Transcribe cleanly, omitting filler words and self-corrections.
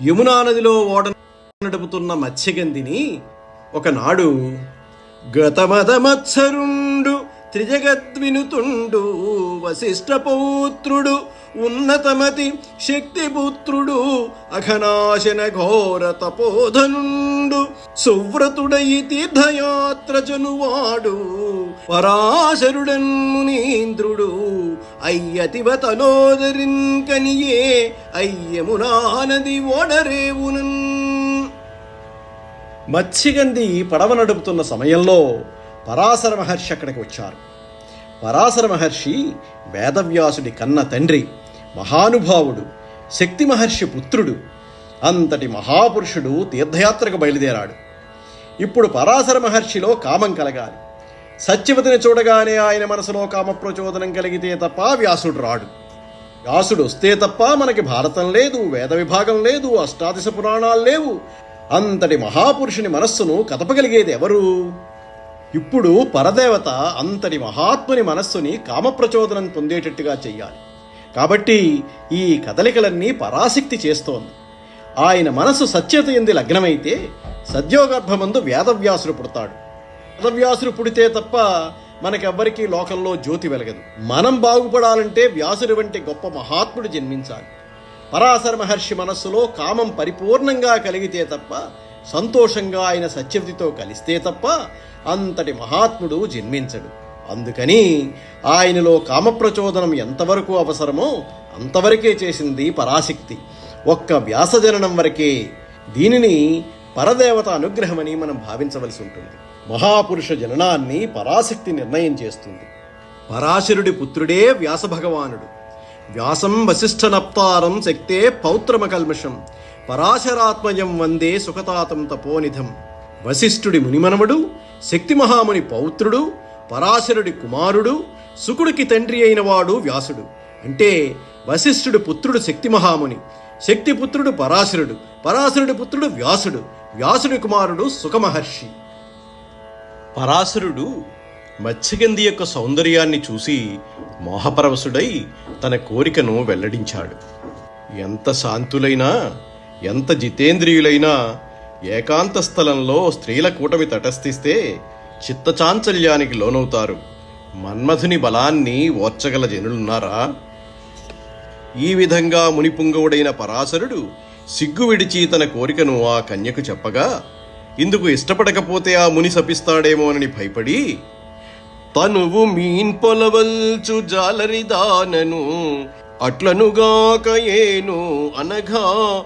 యమునా నదిలో ఓడ నడుపుతున్న మత్స్యగంధిని ఒకనాడు గతమదమత్సరుండు త్రిజగద్వినుతుండు వశిష్ఠ పౌత్రుడు ఉన్నతమతి శక్తిపుత్రుడు అఘనాశన ఘోర తపోధనుండు సువ్రతుడయి తీర్థయాత్ర జనువాడు పరాశరుడన్మునీంద్రుడు అయ్యతివ తనోదరిన్ కనియే అయ్యమునా నది ఓడరేవునన్. మత్స్యగంధి పడవ నడుపుతున్న సమయంలో పరాశర మహర్షి అక్కడికి వచ్చారు. పరాశర మహర్షి వేదవ్యాసుడి కన్న తండ్రి, మహానుభావుడు, శక్తి మహర్షి పుత్రుడు. అంతటి మహాపురుషుడు తీర్థయాత్రకు బయలుదేరాడు. ఇప్పుడు పరాశర మహర్షిలో కామం కలగాలి. సత్యవతిని చూడగానే ఆయన మనసులో కామప్రచోదనం కలిగితే తప్ప వ్యాసుడు రాడు. వ్యాసుడు వస్తే తప్ప మనకి భారతం లేదు, వేద విభాగం లేదు, అష్టాదశ పురాణాలు లేవు. అంతటి మహాపురుషుని మనస్సును కదపగలిగేది ఎవరు? ఇప్పుడు పరదేవత అంతటి మహాత్ముని మనస్సుని కామప్రచోదనం పొందేటట్టుగా చెయ్యాలి. కాబట్టి ఈ కదలికలన్నీ పరాశక్తి చేస్తోంది. ఆయన మనసు సత్యత యందు లగ్నమైతే సద్యోగర్భమందు వేదవ్యాసుడు పుడతాడు. వేదవ్యాసుడు పుడితే తప్ప మనకెవ్వరికీ లోకంలో జ్యోతి వెలగదు. మనం బాగుపడాలంటే వ్యాసుడి వంటి గొప్ప మహాత్ముడు జన్మించాలి. పరాశర మహర్షి మనస్సులో కామం పరిపూర్ణంగా కలిగితే తప్ప, సంతోషంగా ఆయన సత్యవతితో కలిస్తే తప్ప అంతటి మహాత్ముడు జన్మించడు. అందుకని ఆయనలో కామప్రచోదనం ఎంతవరకు అవసరమో అంతవరకే చేసింది పరాశక్తి. ఒక్క వ్యాసజననం వరకే. దీనిని పరదేవత అనుగ్రహమని మనం భావించవలసి ఉంటుంది. మహాపురుష జననాన్ని పరాశక్తి నిర్ణయం చేస్తుంది. పరాశరుడి పుత్రుడే వ్యాస భగవానుడు. వ్యాసం వశిష్ఠనప్తారం శక్తే పౌత్రమకల్మషం పరాశరాత్మయం వందే సుఖతాతం తపోనిధం. వశిష్ఠుడి మునిమనముడు, శక్తి మహాముని పౌత్రుడు, పరాశరుడి కుమారుడు, శుకుడికి తండ్రి అయిన వాడు వ్యాసుడు. అంటే వశిష్ఠుడి పుత్రుడు శక్తి మహాముని, శక్తి పుత్రుడు పరాశరుడు, పరాశరుడి పుత్రుడు వ్యాసుడు, వ్యాసుడి కుమారుడు సుఖమహర్షి. పరాశరుడు మత్స్యగంధి యొక్క సౌందర్యాన్ని చూసి మోహపరవశుడై తన కోరికను వెల్లడించాడు. ఎంత శాంతులైనా, ఎంత జితేంద్రియులైనా ఏకాంత స్థలంలో స్త్రీల కూటమి తటస్థిస్తే చిత్తచాంచల్యానికి లోనవుతారు. మన్మధుని బలాన్ని ఓర్చగల జనులున్నారా? ఈ విధంగా మునిపుంగవుడైన పరాశరుడు సిగ్గు విడిచి తన కోరికను ఆ కన్యకు చెప్పగా, ఇందుకు ఇష్టపడకపోతే ఆ ముని శపిస్తాడేమోనని భయపడి, తనువు మీన్ పొలవల్చు జాలరిదానను అట్లనుగాక ఏను అనగా